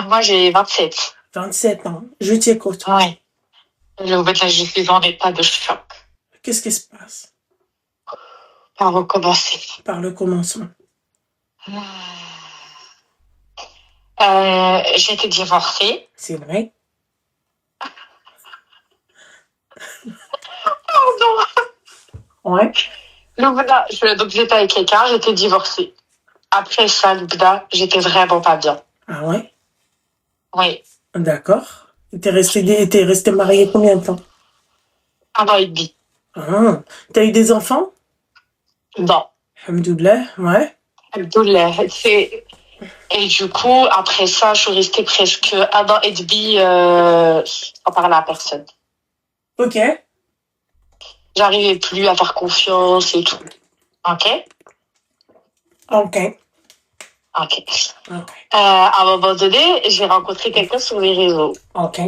Moi, j'ai 27. 27 ans. Je t'écoute. Oui. En fait, là, je suis en état de choc. Qu'est-ce qui se passe? Par recommencer. Par le commencement. J'ai été divorcée. C'est vrai? Pardon. Ouais. Loubna, donc j'étais avec quelqu'un, j'étais divorcée. Après ça, Loubna, j'étais vraiment pas bien. Ah ouais? Oui, D'accord. T'es resté marié combien de temps? 1 an et demi. Ah. T'as eu des enfants? Non. Alhamdoulilah, ouais. Alhamdoulilah. Et du coup, après ça, je suis restée presque 1 an et demi sans parler à personne. Ok. J'arrivais plus à faire confiance et tout. Ok? Ok. Ok. Ok. À un moment donné, j'ai rencontré quelqu'un sur les réseaux. Ok.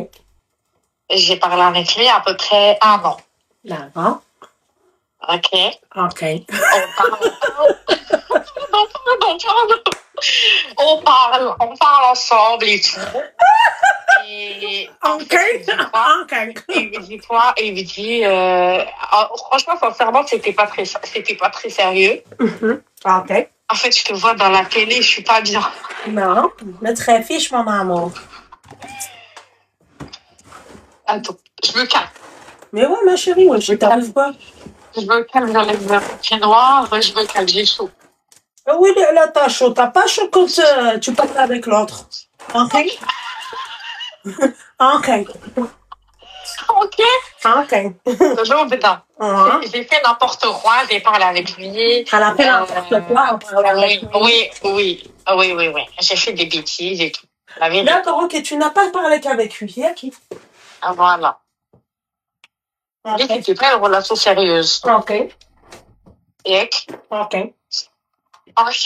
J'ai parlé avec lui à peu près 1 an. D'accord. Ok? Ok. On parle ensemble et tout. Et en Ok. fait, il me dit quoi? Ok. Il me dit quoi? Il me dit, franchement, sincèrement, c'était pas très sérieux. Ok. En fait, je te vois dans la télé, je suis pas bien. Non, ما تخافيش mon amour. Attends, je me calme. Mais ouais, ma chérie, ouais, je t'arrive pas. Je me calme, j'enlève ma pied noir, je me calme, j'ai chaud. Ah oui, là, t'as chaud. T'as pas chaud quand tu parles avec l'autre. Ok? Ok. Ok? Ok. Non, mais non. Ah. J'ai fait n'importe quoi, j'ai parlé avec lui. Elle a fait n'importe quoi en parlant avec lui. Oui. J'ai fait des bêtises et tout. La vérité. D'accord, ok. Tu n'as pas parlé qu'avec lui. Ok. Voilà. Mais Ok. c'était pas une relation sérieuse. Ok. Et, Ok. ok.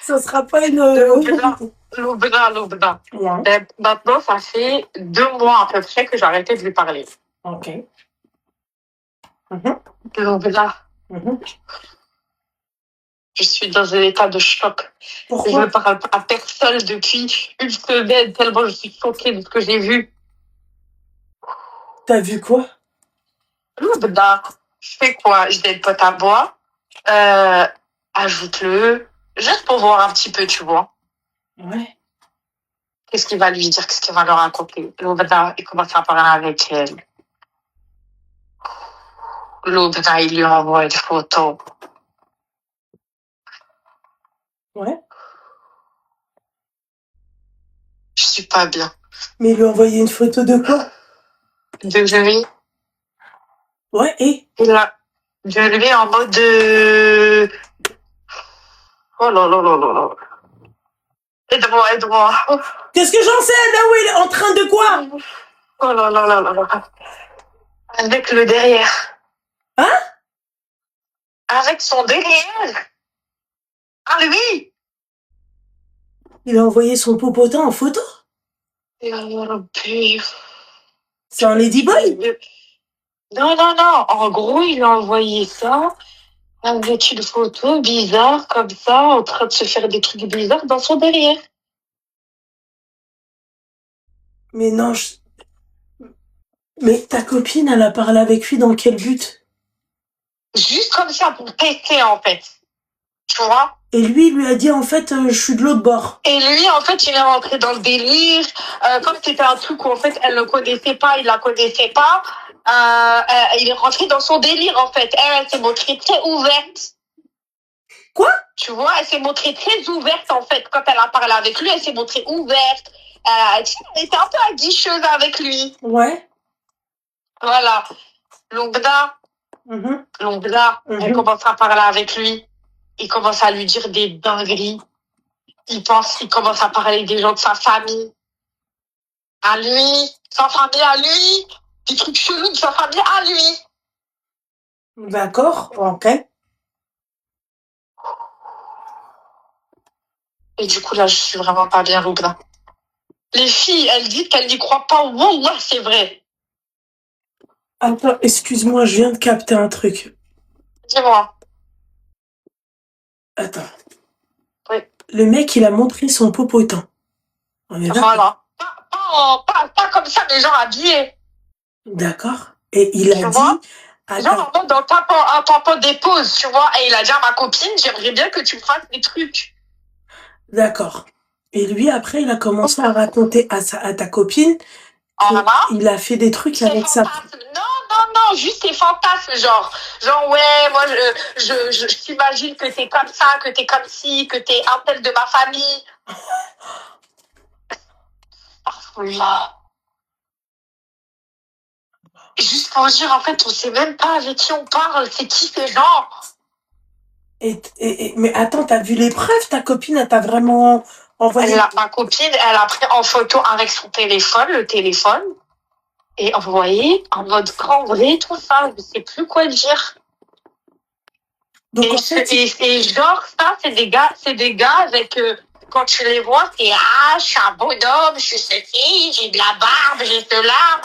Ce sera pas une. Loubna. Ouais. Ben, maintenant, ça fait 2 mois à peu près que j'ai arrêté de lui parler. Ok. Mhm. Loubna, Mhm. je suis dans un état de choc. Je Pourquoi? ne parle à personne depuis une semaine tellement je suis choquée de ce que j'ai vu. T'as vu quoi? Loubna, je fais quoi? Je donne pote à moi. Ajoute-le. Juste pour voir un petit peu, tu vois. Ouais. Qu'est-ce qu'il va lui dire? Qu'est-ce qu'il va leur raconter? Loubna, il commence à parler avec elle. Loubna, il lui envoie une photo. Ouais. Je suis pas bien. Mais il lui a envoyé une photo de quoi? De lui, Ouais, et? de lui en mode oh là là là là là. Aide-moi. Qu'est-ce que j'en sais, là où il est en train de quoi? Oh là là là là là. Avec le derrière. Hein? Avec son derrière. Ah oui. Il a envoyé son popotin en photo? C'est un ladyboy? Non. En gros, il a envoyé ça avec une photo bizarre comme ça, en train de se faire des trucs bizarres dans son derrière. Mais non, mais ta copine, elle a parlé avec lui dans quel but? Juste comme ça pour tester en fait. Tu vois? Et lui, il lui a dit en fait, je suis de l'autre bord. Et lui, en fait, il est rentré dans le délire. Comme c'était un truc où, en fait, elle ne connaissait pas, il la connaissait pas. Il est rentré dans son délire, en fait. Elle s'est montrée très ouverte. Quoi? Tu vois, elle s'est montrée très ouverte, en fait. Quand elle a parlé avec lui, elle s'est montrée ouverte. Elle était un peu aguicheuse avec lui. Ouais. Voilà. Longda, elle commence à parler avec lui. Il commence à lui dire des dingueries. Il commence à parler des gens de sa famille. À lui, sa famille à lui, des trucs chelous de sa famille à lui. D'accord, ok. Et du coup, là, je suis vraiment pas bien, Loubna. Les filles, elles disent qu'elles n'y croient pas. Wallah, c'est vrai. Attends, excuse-moi, je viens de capter un truc. Dis-moi. Attends. Oui. Le mec, il a montré son popotin. On est d'accord? Voilà. Pas comme ça, mais genre habillé. D'accord. Et il a Tu dit vois? à Genre ta... en mode un tampon dépose, tu vois. Et il a dit à ma copine, j'aimerais bien que tu me fasses des trucs. D'accord. Et lui, après, il a commencé à raconter à ta copine Voilà. qu'il a fait des trucs Ses avec sa... fantasmes. Non, juste tes fantasmes, genre ouais, moi je t'imagine que t'es comme ça, que t'es comme ci, que t'es un tel de ma famille. Là. Juste pour dire, en fait, on sait même pas avec qui on parle, c'est qui ces gens. Mais attends, t'as vu les preuves? Ta copine, elle t'a vraiment envoyé... Ma copine, elle a pris en photo avec son téléphone, le téléphone, et envoyé en mode cambré, tout ça, je sais plus quoi dire. Donc, en fait, et genre, ça, c'est des gars avec, quand tu les vois, c'est, je suis un bonhomme, je suis ceci, j'ai de la barbe, j'ai cela.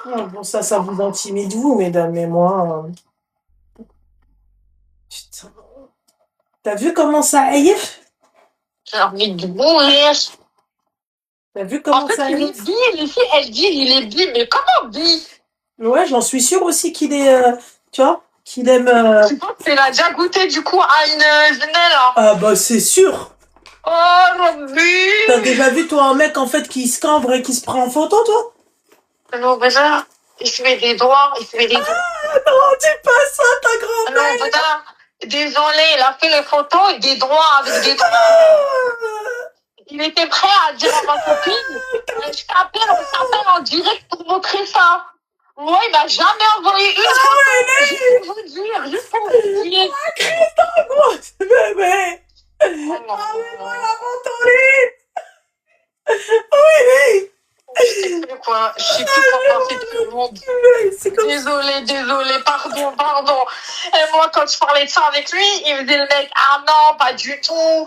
Non, bon, ça vous intimide, vous, mesdames, mais moi... Putain. T'as vu comment ça aille? J'ai envie de mourir. T'as vu comment en fait, ça il est bi, les filles, elles disent, il est bi, mais comment bi? Ouais, j'en suis sûre aussi qu'il est, tu vois, qu'il aime... Tu penses qu'il a déjà goûté, du coup, à une là? Ah bah, c'est sûr. Oh, mon bi. T'as déjà vu, toi, un mec, en fait, qui se cambre et qui se prend en photo, toi? Non, mais là, il se met des doigts, il se met des doigts. Non, dis pas ça, ta grand-mère. Non, mais là, désolé, il a fait les photos, des doigts avec des doigts. Il était prêt à dire à ma copine, on s'appelle en direct pour montrer ça. Moi, il m'a jamais envoyé une photo. Juste pour vous dire. Ah, crise d'angoisse, bébé. Ah, mais voilà mon touriste. Oui. Je sais plus quoi penser de tout le monde. Désolé, pardon. Et moi, quand je parlais de ça avec lui, il me disait le mec, ah non, pas du tout.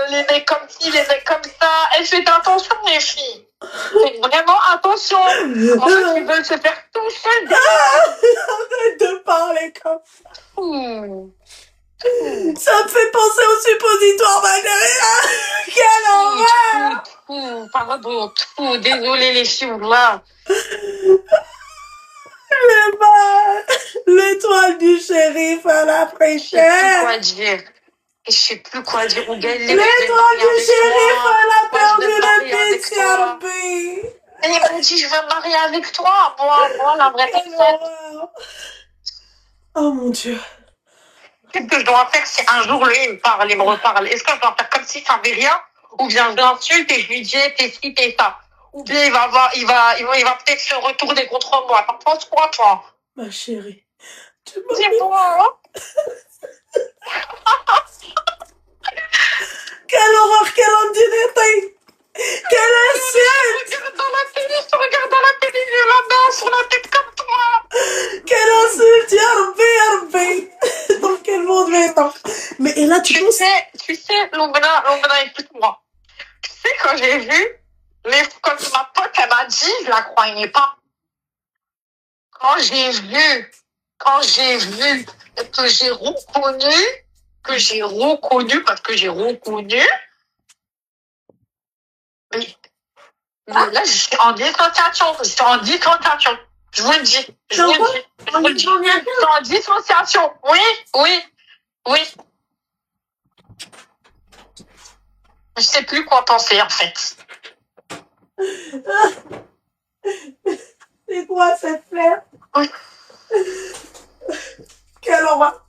Les mecs comme ci, les mecs comme ça. Et faites attention, les filles. Faites vraiment attention. En fait, ils veulent se faire toucher. Arrête de parler comme ça. Ça me fait penser au suppositoire, Margarita. Quelle horreur. Pardon, désolé les filles, là. L'étoile du shérif à la fraîcheur. Je sais plus quoi dire. L'étoile du shérif à la perdu le PCRB. Et il m'a dit, je veux me marier avec toi. Moi, la vraie personne. Oh mon Dieu. Qu'est-ce que je dois faire si un jour lui il me reparle? Est-ce que je dois faire comme si ça n'avait rien? Ou bien je l'insulte et je lui dis, t'es ci, t'es ça? Ou bien il va peut-être se retourner contre moi. T'en penses quoi, toi? Ma chérie. Dis-moi. Quelle horreur, quelle indignité. Quelle insulte. Je regarde dans la télé, j'ai la dent sur la tête comme toi. Quelle insulte, Yarbi. Dans quel monde maintenant? Mais et là, tu sais, Loubna, écoute-moi. Tu sais, quand j'ai vu, quand ma pote, elle m'a dit, je la croyais pas. Quand j'ai vu que j'ai reconnu, parce que j'ai reconnu, mais là, je suis en dissociation. Je vous le dis. Je suis en dissociation. Oui. Je sais plus quoi penser, en fait. C'est quoi cette fleur? Oui. Quelle horreur.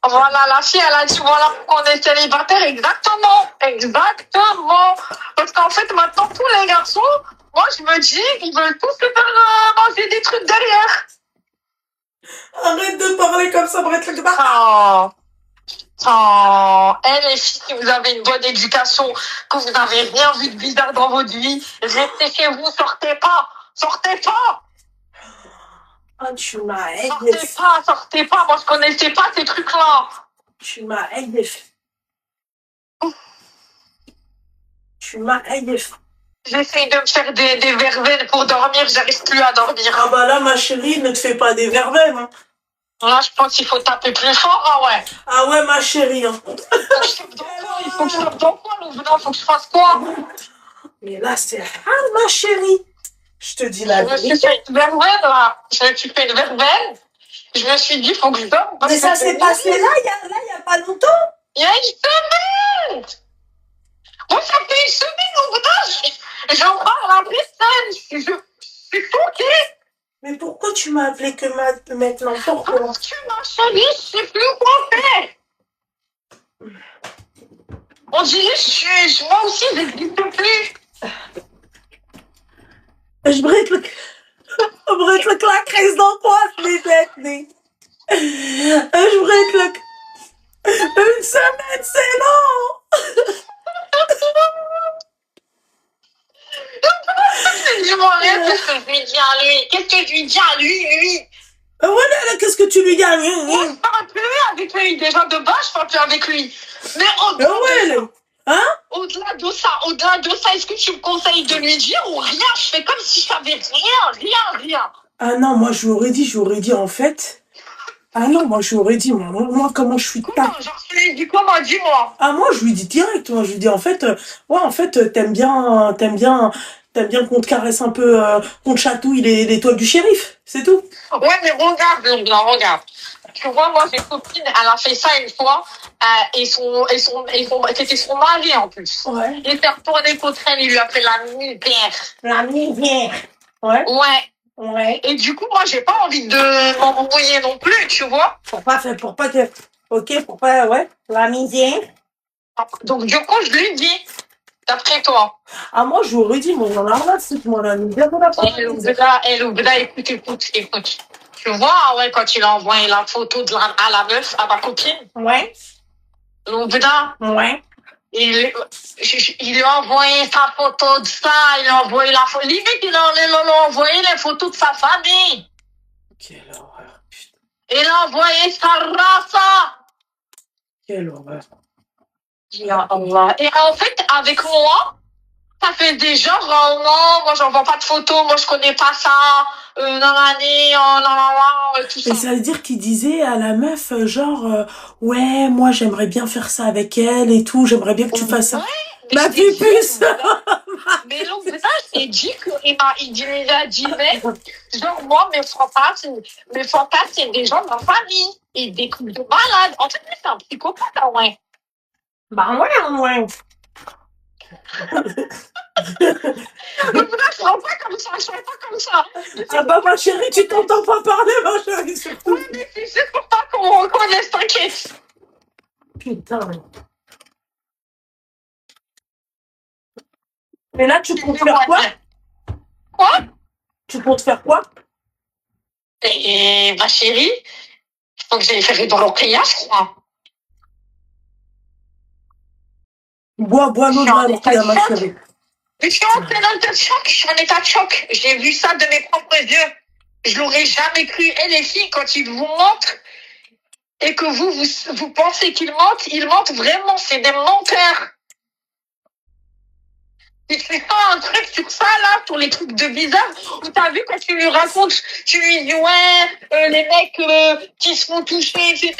Voilà, la fille, elle a dit, voilà pourquoi on est célibataire. Exactement. Parce qu'en fait, maintenant, tous les garçons, moi, je me dis, ils veulent tous se faire manger des trucs derrière. Arrête de parler comme ça, Brett. Les filles, si vous avez une bonne éducation, que vous n'avez rien vu de bizarre dans votre vie, restez chez vous, sortez pas. Ah, tu m'as Sortez pas, moi je connaissais pas ces trucs-là. Tu m'as aidé. J'essaye de me faire des verveines pour dormir, j'arrive plus à dormir. Ah bah là, ma chérie, ne te fais pas des verveines. Hein. Là, je pense qu'il faut taper plus fort, ah ouais. Ah ouais, ma chérie. Hein. Ton chef d'enfant, il Faut que je sorte dans quoi, Loubna? Faut que je fasse quoi? Mais là, c'est hard, ma chérie. Je te dis la Je me suis vérité. fait une verveine, là. Je me suis fait une verveine. Je me suis dit, faut que je dorme. Mais ça s'est passé là, il y a pas longtemps. Il y a une semaine. Moi, ça fait une semaine, Loubna. J'en parle après ça. Je suis choquée. Mais pourquoi tu m'as appelé que maintenant? Pourquoi? Parce que ma chérie, je sais plus quoi faire. On dirait que moi aussi, j'existe plus. Je brûle le la crise d'angoisse, les bêtes. Je brûle une semaine, c'est long. Dis-moi rien, qu'est-ce que je lui dis à lui? Qu'est-ce que je lui dis à lui? Voilà, qu'est-ce que tu lui gagnes? Moi, je parle plus avec lui. Déjà, de base, je parle plus avec lui. Mais au-delà de ça, est-ce que tu me conseilles de lui dire ou rien? Je fais comme si je savais rien. Ah non, moi, je lui aurais dit, en fait. Ah non, moi, je lui aurais dit, moi comment je suis Comment? Genre, tu lui dis comment? Dis-moi. Ah, moi, je lui dis direct, moi, je lui dis, en fait, t'aimes bien qu'on te caresse un peu, qu'on te chatouille les toiles du shérif, c'est tout. Ouais, mais regarde. Tu vois, moi, j'ai une copine, elle a fait ça une fois, c'était son mari, en plus. Ouais. Il s'est retourné contre elle, il lui a fait la misère. La misère. Ouais. Ouais. Et du coup, moi, j'ai pas envie de m'embrouiller non plus, tu vois. Ouais, la misère. Donc, du coup, je lui dis, d'après toi. Ah, moi, je lui aurais dit, moi, j'en ai rien à foutre, moi, la misère, on a pas. Loubna, écoute. Tu vois, ouais, quand il a envoyé la photo à la meuf, à ma copine. Ouais. Loubna. Ouais. Il lui a envoyé sa photo de ça, il a envoyé la photo. Limite, il a envoyé les photos de sa famille. Quelle horreur, putain. Il a envoyé sa race. Quelle horreur. Et en fait, avec moi, ça fait des genres, non, moi j'envoie pas de photos, moi je connais pas ça, tout ça. Et ça veut dire qu'il disait à la meuf, ouais, moi j'aimerais bien faire ça avec elle et tout, j'aimerais bien que tu fasses ça. Ma puce. Mais donc, ça, c'est dit qu'il a dit, mais, genre, moi, mes fantasmes, c'est des gens de ma famille. Et des couples de malades. En fait, c'est un psychopathe, ouais. Bah ouais. Je parle pas comme ça. Ah bah ma chérie, tu t'entends pas parler, ma chérie. Oui, mais c'est juste pour pas qu'on reconnaisse, t'inquiète. Putain. Mais là, tu comptes faire quoi? Quoi? Tu comptes faire quoi? Et ma chérie, faut que j'aille faire dans l'orchia, je crois. Bois l'eau de l'orchia, ma chérie. Je suis en plein état de choc, je suis en état de choc. J'ai vu ça de mes propres yeux. Je l'aurais jamais cru. Et les filles, quand ils vous mentent et que vous pensez qu'ils mentent vraiment. C'est des menteurs. Il fait pas un truc sur ça, là, sur les trucs de bizarre, où t'as vu quand tu lui racontes, tu lui dis, ouais, les mecs qui se font toucher, etc.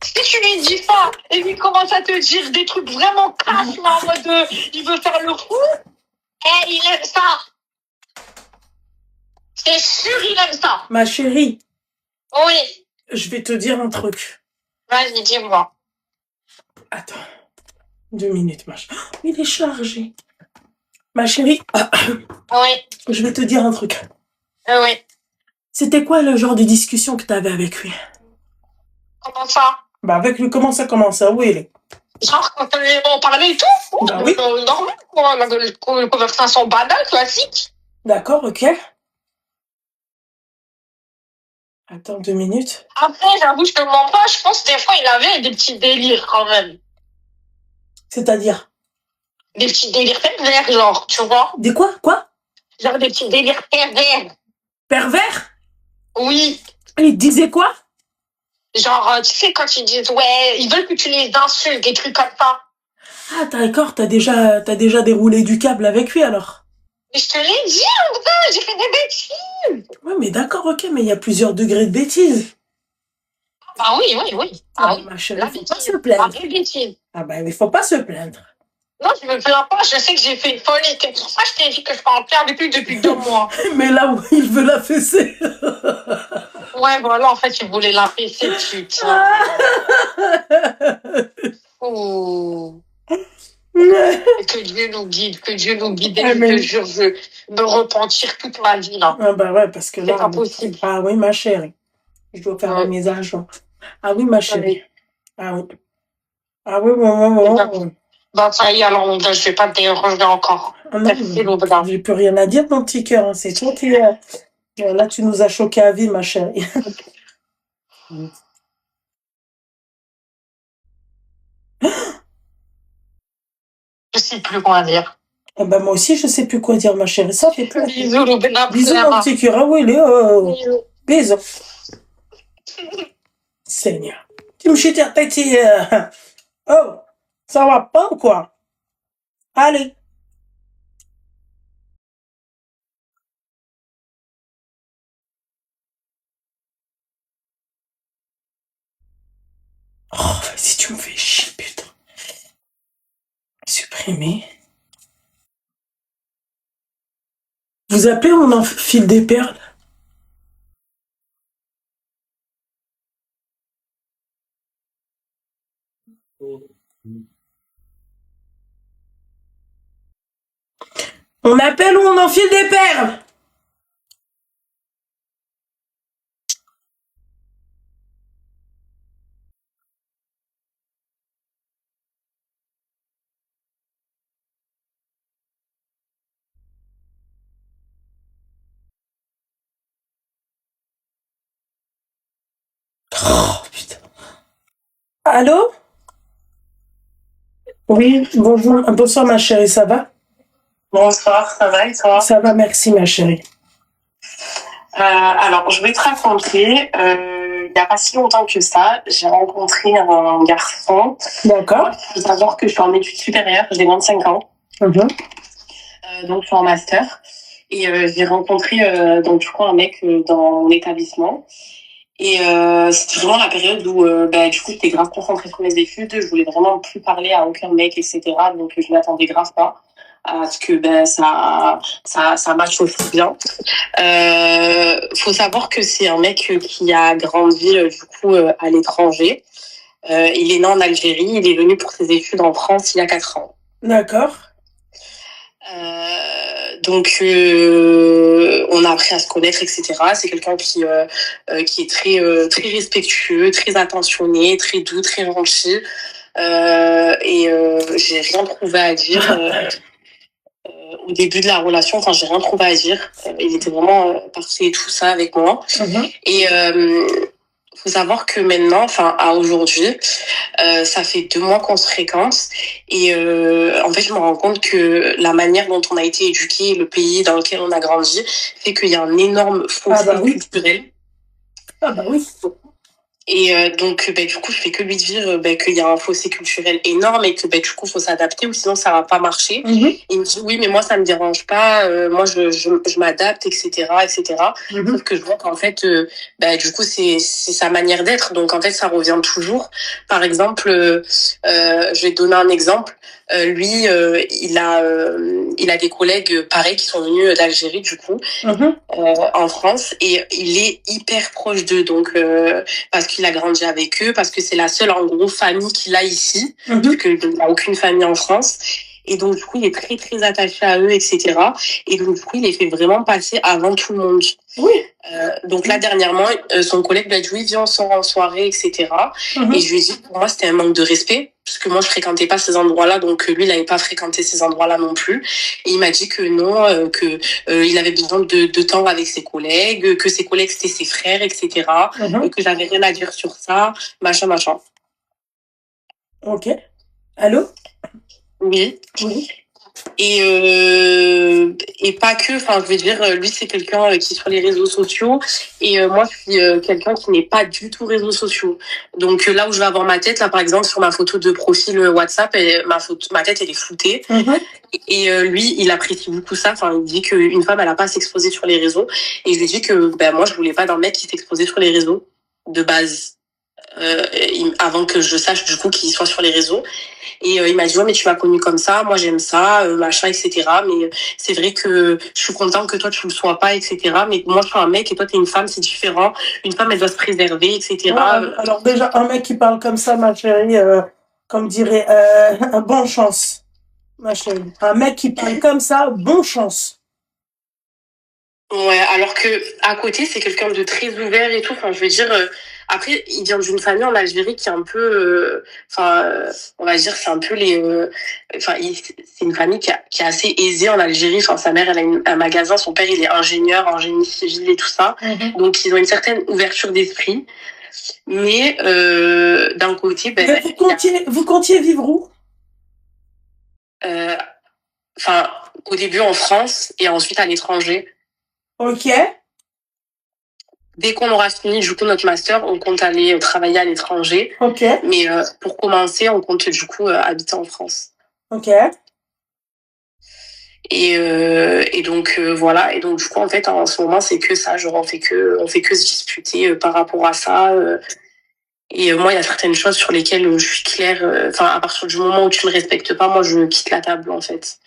Si tu lui dis ça, et lui commence à te dire des trucs vraiment casses, là, en mode, il veut faire le fou, il aime ça. C'est sûr, il aime ça. Ma chérie. Oui. Je vais te dire un truc. Vas-y, dis-moi. Attends. 2 minutes, machin. Il est chargé. Ma chérie. Oui. Je vais te dire un truc. Oui. C'était quoi le genre de discussion que t'avais avec lui? Comment ça? Bah avec lui, comment ça? Où il est? Genre, quand on parlait et tout? Bah oui. Normal, quoi. La conversation banale, classique. D'accord, ok. Attends 2 minutes. Après, j'avoue, je te mens pas, je pense que des fois, il avait des petits délires quand même. C'est-à-dire? Des petits délires pervers, genre, tu vois? Des quoi? Genre des petits délires pervers. Pervers? Oui. Il disait quoi? Genre, tu sais, quand ils disent, ouais, ils veulent que tu les insultes, des trucs comme ça. Ah, d'accord, t'as déjà déroulé du câble avec lui, alors? Mais je te l'ai dit, en vrai, j'ai fait des bêtises. Ouais, mais d'accord, ok, mais il y a plusieurs degrés de bêtises. Ah oui, oui, oui. Ah oui. Ma chérie, La il faut pas se bêtise. La plaindre. vraie bêtise. Ah ben, il faut pas se plaindre. Non, je me plains pas. Je sais que j'ai fait une folie. C'est pour ça que je t'ai dit que je parle plus avec lui depuis 2 mois. Mais là où il veut la fesser. Ouais, voilà, en fait, il voulait la fesser, putain. Oh. Que Dieu nous guide, que Dieu nous guide. Et je te jure, je veux me repentir toute ma vie, là. Ah bah ouais, parce que là... C'est pas possible. Ah oui, ma chérie. Je dois faire un ménage. Ah oui, ma chérie. Ah oui. Ah oui, bon. Bah, ça y est, alors, je vais pas te déranger encore. Ah non, j'ai plus rien à dire, mon petit cœur. Hein. C'est toi qui... Là, tu nous as choqués à vie, ma chérie. Je sais plus quoi dire. Ah bah, moi aussi, je sais plus quoi dire, ma chérie. Ça fait plus. Bisous, Bisous, mon petit cœur. Ah oui, bisous. Seigneur. Tu me chites à Oh, ça va pas ou quoi? Allez. Oh, si tu me fais chier, putain. Supprimer. Vous appelez, on enfile des perles? On appelle ou on enfile des perles? Oh, putain. Allô? Oui, bonjour. Bonsoir, ma chérie, ça va? Bonsoir, ça va et toi? Ça va, merci, ma chérie. Alors, je vais te raconter, il n'y a pas si longtemps que ça, j'ai rencontré un garçon. D'accord. Il faut savoir que je suis en études supérieures, j'ai 25 ans. Donc, je suis en master. Et j'ai rencontré, donc, je crois, un mec dans mon établissement. Et c'était vraiment la période où, du coup, j'étais grave concentrée sur mes études. Je voulais vraiment plus parler à aucun mec, etc. Donc, je m'attendais grave pas à ce que ça matche aussi bien. Faut savoir que c'est un mec qui a grandi du coup à l'étranger. Il est né en Algérie, il est venu pour ses études en France il y a 4 ans. D'accord. Donc on a appris à se connaître, etc. C'est quelqu'un qui est très respectueux, très attentionné, très doux, très gentil. Et j'ai rien trouvé à dire. Au début de la relation, enfin, j'ai rien trouvé à dire. Il était vraiment parfait et tout ça avec moi. Et faut savoir que maintenant, enfin, à aujourd'hui, ça fait 2 mois qu'on se fréquente. Et en fait, je me rends compte que la manière dont on a été éduqué, le pays dans lequel on a grandi, fait qu'il y a un énorme fossé culturel. Ah bah oui. Et donc, du coup, je fais que lui dire qu'il y a un fossé culturel énorme et que du coup, faut s'adapter ou sinon ça va pas marcher. Il me dit oui, mais moi ça me dérange pas. Moi, je m'adapte, etc., etc. Sauf que je vois qu'en fait, du coup, c'est sa manière d'être. Donc en fait, ça revient toujours. Par exemple, je vais te donner un exemple. Lui, il a des collègues pareils qui sont venus d'Algérie du coup en France et il est hyper proche d'eux. Donc parce qu'il a grandi avec eux, parce que c'est la seule en gros famille qu'il a ici, parce qu'il n'a aucune famille en France. Et donc du coup il est très très attaché à eux, etc. Et donc du coup il les fait vraiment passer avant tout le monde. Oui. Donc là dernièrement son collègue lui a dit oui viens on sort en soirée, etc. Et je lui ai dit pour moi c'était un manque de respect parce que moi je fréquentais pas ces endroits-là, donc lui il n'avait pas fréquenté ces endroits-là non plus. Et il m'a dit que non, il avait besoin de temps avec ses collègues, que ses collègues c'était ses frères, etc. Et que j'avais rien à dire sur ça, machin. Ok. Allô? Oui. Et pas que, enfin je veux dire, lui c'est quelqu'un qui est sur les réseaux sociaux et moi je suis quelqu'un qui n'est pas du tout réseaux sociaux. Donc là où je vais avoir ma tête, là par exemple sur ma photo de profil WhatsApp, ma tête elle est floutée. Et lui il apprécie beaucoup ça, enfin il dit qu'une femme elle a pas à s'exposer sur les réseaux et je lui dis que moi je voulais pas d'un mec qui s'exposait sur les réseaux de base. avant que je sache du coup qu'il soit sur les réseaux. Et il m'a dit ouais mais tu m'as connu comme ça, moi j'aime ça, machin, etc. Mais c'est vrai que je suis content que toi tu le sois pas, etc. Mais moi je suis un mec et toi t'es une femme, c'est différent. Une femme elle doit se préserver, etc. Ouais, alors déjà, un mec qui parle comme ça, ma chérie, comme dirait, bonne chance, ma chérie. Un mec qui parle comme ça, bonne chance. Ouais, alors que à côté c'est quelqu'un de très ouvert et tout. Enfin, je veux dire, après il vient d'une famille en Algérie qui est un peu, on va dire c'est un peu les, c'est une famille qui est assez aisée en Algérie. Enfin, sa mère elle a un magasin, son père il est ingénieur en génie civil et tout ça. Donc ils ont une certaine ouverture d'esprit. Mais d'un côté, ben, Mais vous comptiez vivre où? Enfin, au début en France et ensuite à l'étranger. Ok. Dès qu'on aura fini du coup notre master, on compte aller travailler à l'étranger. Ok. Mais pour commencer, on compte du coup habiter en France. Ok. Et donc voilà. Et donc du coup en fait en ce moment c'est que ça. Genre on fait que se disputer par rapport à ça. Et moi il y a certaines choses sur lesquelles je suis claire. Enfin à partir du moment où tu me respectes pas, moi je quitte la table en fait.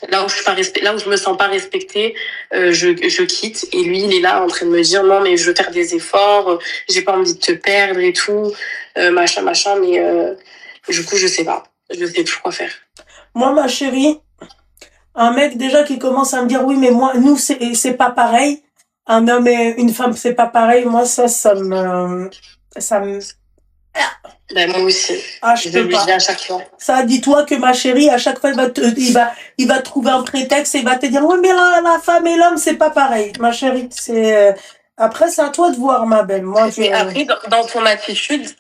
Là où je suis pas là où je me sens pas respectée, je quitte. Et lui, il est là en train de me dire non mais je veux faire des efforts, j'ai pas envie de te perdre et tout, machin machin. Mais du coup je sais pas, je sais plus quoi faire. Moi, ma chérie, un mec déjà qui commence à me dire oui, mais moi, nous, c'est pas pareil. Un homme et une femme, c'est pas pareil. Moi, ça me, Ben, moi aussi. ah, je peux lui pas. dis à chaque fois. Ça, dis-toi que ma chérie, à chaque fois, il va trouver un prétexte et il va te dire, oui, mais la femme et l'homme, c'est pas pareil. Ma chérie, après, c'est à toi de voir, ma belle. Moi, Mais après, dans son attitude,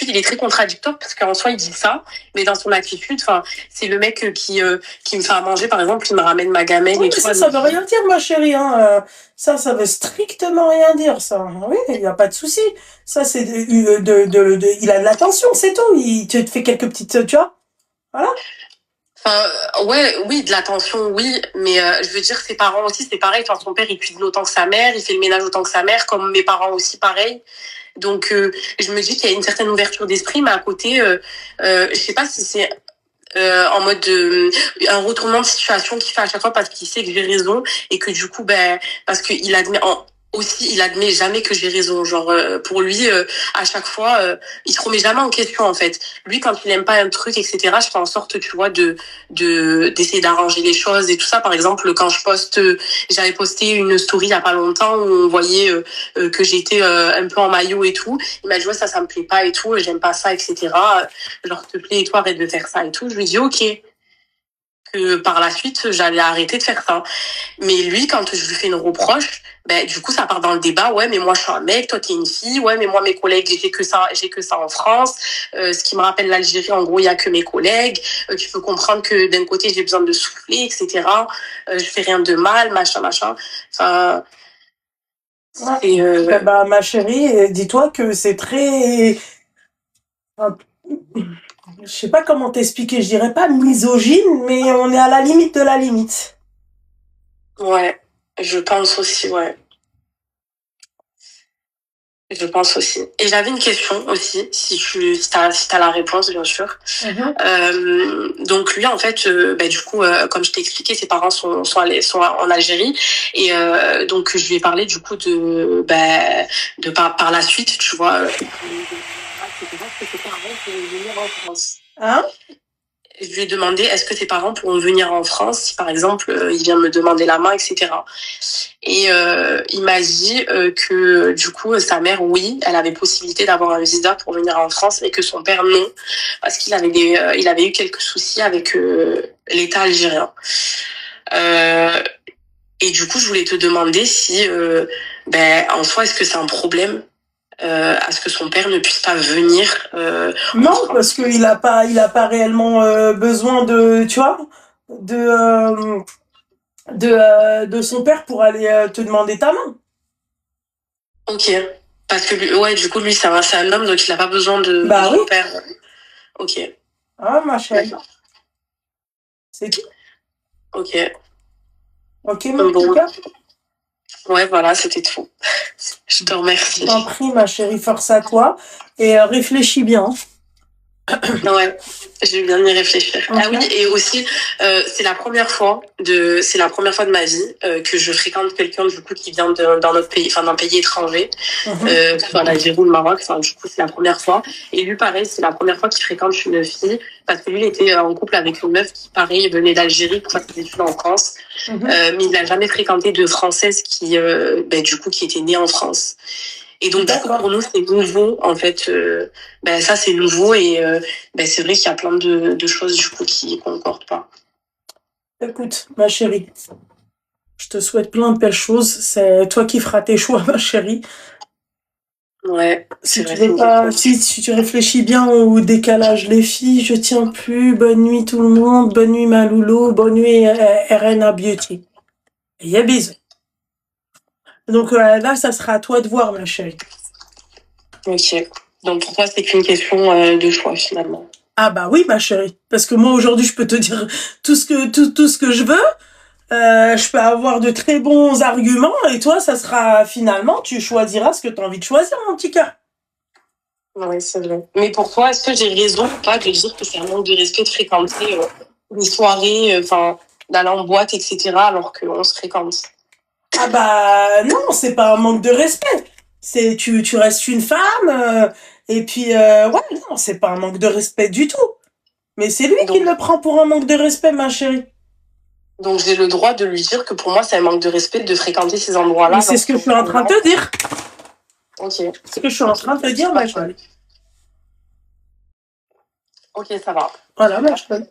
il est très contradictoire parce qu'en soi, il dit ça, mais dans son attitude, enfin, c'est le mec qui me fait à manger, par exemple, il me ramène ma gamelle oui, et mais tout. ça veut rien dire, ma chérie, hein. Ça veut strictement rien dire, ça. Oui, il n'y a pas de souci. Ça, c'est il a de l'attention, c'est tout. Il te fait quelques petites, tu vois. Voilà. Enfin, ouais, oui, de l'attention, oui, mais je veux dire, ses parents aussi, c'est pareil. Enfin, son père, il cuisine autant que sa mère, il fait le ménage autant que sa mère, comme mes parents aussi, pareil. Donc, je me dis qu'il y a une certaine ouverture d'esprit, mais à côté, je sais pas si c'est en mode un retournement de situation qu'il fait à chaque fois parce qu'il sait que j'ai raison et que du coup ben parce que il admet jamais que j'ai raison, genre pour lui à chaque fois il se remet jamais en question en fait. Lui quand il aime pas un truc, etc., je fais en sorte, tu vois, d'essayer d'arranger les choses et tout ça. Par exemple, quand j'avais posté une story il y a pas longtemps où on voyait que j'étais un peu en maillot et tout. Il m'a dit ouais, ça me plaît pas et tout, j'aime pas ça, etc., genre s'il te plaît et toi arrête de faire ça et tout. Je lui dis ok, que par la suite j'allais arrêter de faire ça. Mais lui quand je lui fais une reproche, ben du coup ça part dans le débat. Ouais mais moi je suis un mec, toi t'es une fille. Ouais mais moi mes collègues j'ai que ça en France. Ce qui me rappelle l'Algérie, en gros il y a que mes collègues. Tu peux comprendre que d'un côté j'ai besoin de souffler, etc. Je fais rien de mal, machin machin. Enfin Ouais. Bah, ma chérie, dis-toi que c'est très, je sais pas comment t'expliquer, je dirais pas misogyne, mais on est à la limite de la limite. ouais, je pense aussi, ouais. Je pense aussi. Et j'avais une question aussi, si t'as la réponse, bien sûr. Donc lui, en fait, du coup, comme je t'ai expliqué, ses parents sont en Algérie, et donc je lui ai parlé du coup par la suite, tu vois, que ses parents pourraient venir en France. Hein? Je lui ai demandé est-ce que tes parents pourront venir en France si par exemple il vient me demander la main, etc. Et il m'a dit que du coup sa mère, oui, elle avait possibilité d'avoir un visa pour venir en France, mais que son père non, parce qu'il avait il avait eu quelques soucis avec l'État algérien. Et du coup je voulais te demander si en soi est-ce que c'est un problème à ce que son père ne puisse pas venir non, parce qu'il a pas réellement besoin de, tu vois, de son père pour aller te demander ta main. Ok. Parce que ouais, du coup, lui, c'est un homme, donc il n'a pas besoin de son père. Ok. Ah, ma chérie. C'est tout. Ok. Ok, mon petit gars. Ouais, voilà, c'était tout. Je te remercie. Je t'en prie, ma chérie, force à toi. Et réfléchis bien. Ouais, je vais bien y réfléchir. Ah oui, et aussi, c'est la première fois de ma vie que je fréquente quelqu'un du coup qui vient d'un autre pays, enfin d'un pays étranger, que ce soit l'Algérie ou le Maroc. Enfin, du coup, c'est la première fois. Et lui, pareil, c'est la première fois qu'il fréquente une fille parce que lui, il était en couple avec une meuf qui, pareil, venait d'Algérie pour faire ses études en France, mais il n'a jamais fréquenté de Française qui, du coup, qui était née en France. Et donc, du coup, pour nous, c'est nouveau, en fait. Ça, c'est nouveau et c'est vrai qu'il y a plein de choses, du coup, qui concordent pas. Écoute, ma chérie, je te souhaite plein de belles choses. C'est toi qui feras tes choix, ma chérie. Ouais. Si tu veux pas, si tu réfléchis bien au décalage, les filles, je tiens plus. Bonne nuit tout le monde. Bonne nuit ma loulou. Bonne nuit RNA Beauty. Et y'a bisous. Donc là, ça sera à toi de voir, ma chérie. Ok. Donc pour toi, c'est qu'une question de choix finalement. Ah bah oui, ma chérie. Parce que moi aujourd'hui, je peux te dire tout ce que je veux. Je peux avoir de très bons arguments et toi, ça sera finalement, tu choisiras ce que tu as envie de choisir, mon petit cœur. Oui, c'est vrai. Mais pour toi, est-ce que j'ai raison ou pas de dire que c'est un manque de respect de fréquenter les soirées, d'aller en boîte, etc., alors qu'on se fréquente? Ah bah non, c'est pas un manque de respect. C'est tu restes une femme et puis ouais, non, c'est pas un manque de respect du tout. Mais c'est lui qui le prend pour un manque de respect, ma chérie. Donc j'ai le droit de lui dire que pour moi, c'est un manque de respect de fréquenter ces endroits-là. Mais c'est ce que je suis en train de te dire. Ok. C'est ce que je suis en train de te dire, ma chérie. Ok, ça va. Voilà, ma chérie.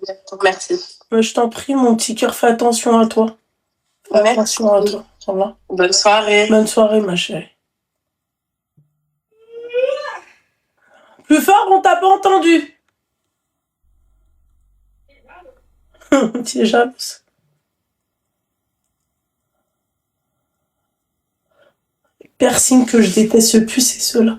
Merci. Je t'en prie, mon petit cœur, fais attention à toi. Fais attention à toi. Voilà. Bonne soirée. Bonne soirée, ma chérie. Plus fort, on t'a pas entendu. Tu es jalouse. Les piercings que je déteste le plus, c'est ceux-là.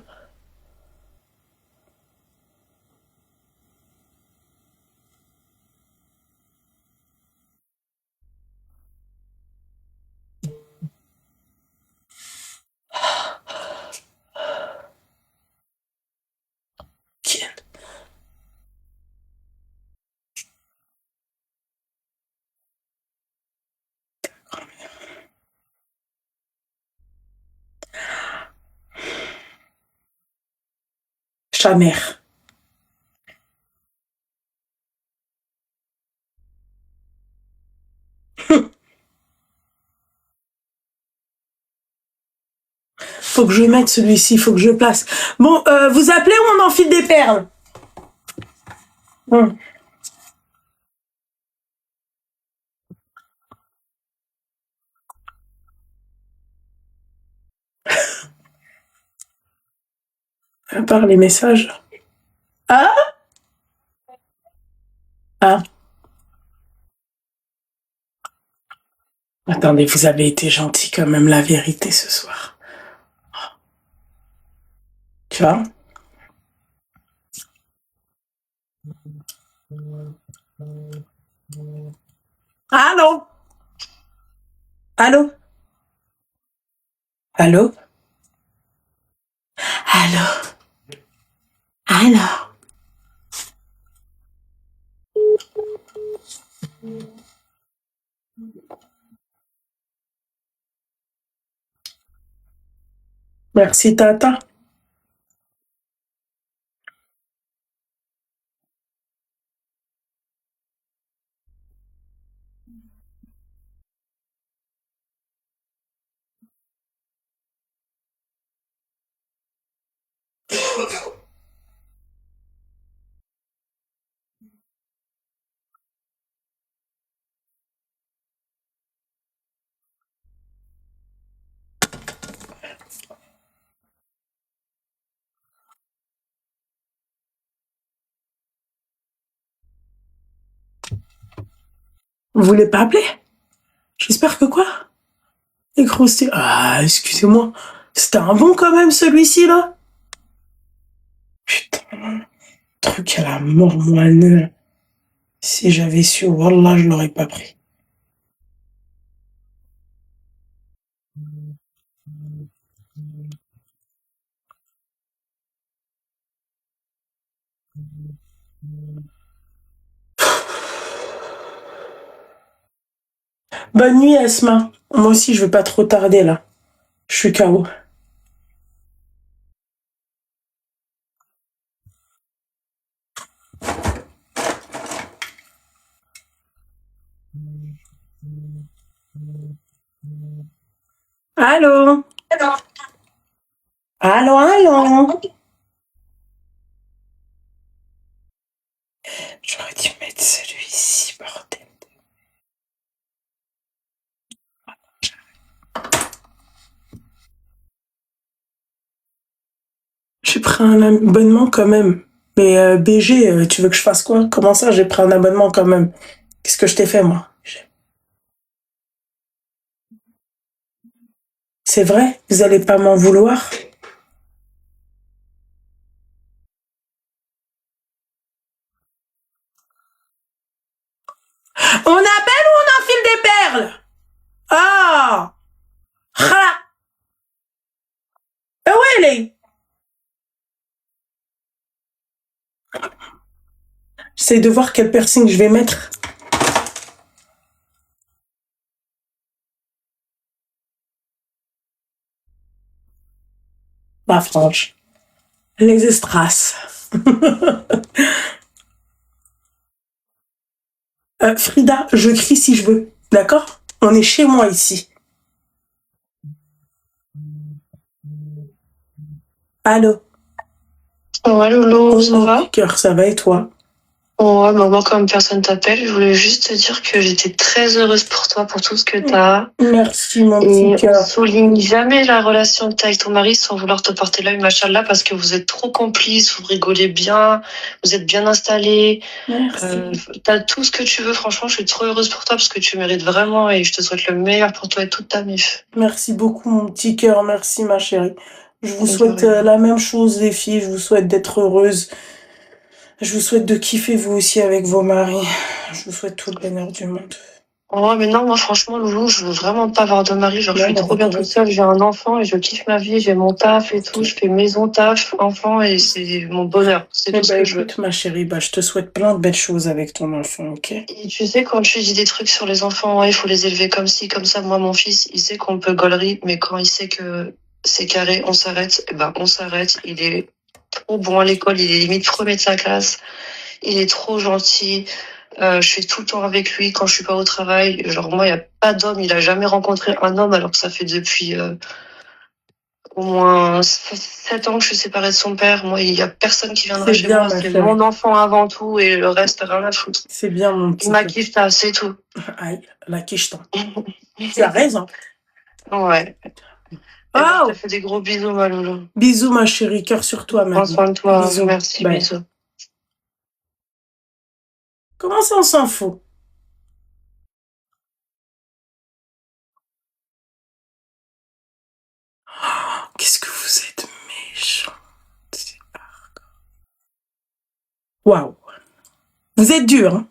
Ta mère. Faut que je mette celui-ci, faut que je place. Bon, vous appelez ou on enfile des perles? À part les messages. Ah? Ah. Attendez, vous avez été gentil quand même, la vérité ce soir. Tu vois? Allô? Allô? Allô? Allô? Allô? Merci, Tata. Vous voulez pas appeler? J'espère que quoi? Les croustilles. Ah, excusez-moi. C'était un bon quand même celui-ci là. Putain. Truc à la mort moelleux. Si j'avais su, wallah, je l'aurais pas pris. Bonne nuit, Asma. Moi aussi, je veux pas trop tarder, là. Je suis KO. Allô? Allô, allô? J'aurais dû mettre celui-ci, bordel. J'ai pris un abonnement quand même. Mais BG, tu veux que je fasse quoi? Comment ça, j'ai pris un abonnement quand même? Qu'est-ce que je t'ai fait, moi? C'est vrai? Vous allez pas m'en vouloir? On appelle ou on enfile des perles? Ah! Ah! Où elle est? J'essaie de voir quel piercing je vais mettre. Ma frange. Les estraces. Frida, je crie si je veux. D'accord? On est chez moi ici. Allô? Ouais, Lolo, ça va? Cœur, ça va et toi? Ouais, bah moi, comme personne t'appelle, je voulais juste te dire que j'étais très heureuse pour toi, pour tout ce que t'as. Merci, mon Et petit on cœur. souligne jamais la relation que t'as avec ton mari sans vouloir te porter l'œil, machallah, parce que vous êtes trop complices, vous rigolez bien, vous êtes bien installés. Merci. T'as tout ce que tu veux, franchement, je suis trop heureuse pour toi parce que tu mérites vraiment et je te souhaite le meilleur pour toi et toute ta mif. Merci beaucoup, mon petit cœur. Merci, ma chérie. Je vous De souhaite rien. la même chose, les filles. Je vous souhaite d'être heureuses. Je vous souhaite de kiffer vous aussi avec vos maris. Je vous souhaite tout le bonheur du monde. Oh, mais non, moi, franchement, Loulou, je veux vraiment pas avoir de mari. Genre, je suis trop bien toute seule. J'ai un enfant et je kiffe ma vie. J'ai mon taf et tout. Je fais maison, taf, enfant et c'est mon bonheur. C'est tout ce que je veux. Écoute, ma chérie, je te souhaite plein de belles choses avec ton enfant, ok? Et tu sais, quand tu dis des trucs sur les enfants, ouais, il faut les élever comme ci, comme ça. Moi, mon fils, il sait qu'on peut gaulerie, mais quand il sait que c'est carré, on s'arrête, eh ben, on s'arrête. Il est trop bon à l'école. Il est limite premier de sa classe. Il est trop gentil. Je suis tout le temps avec lui quand je suis pas au travail. Genre, moi, il y a pas d'homme. Il a jamais rencontré un homme alors que ça fait depuis au moins 7 ans que je suis séparée de son père. Moi, il y a personne qui viendra chez moi. C'est mon enfant avant tout et le reste, rien à foutre. C'est bien, mon petit. Il m'a kiffé, c'est tout. Aïe, la quicheton. Tu as raison. Ouais. Oh! Je te fais des gros bisous, ma loulou. Bisous, ma chérie. Cœur sur toi, ma Prends soin de toi. Bisous. Merci, Bye. bisous. Comment ça, on s'en fout? Qu'est-ce que vous êtes méchants. Waouh. Vous êtes dur, hein?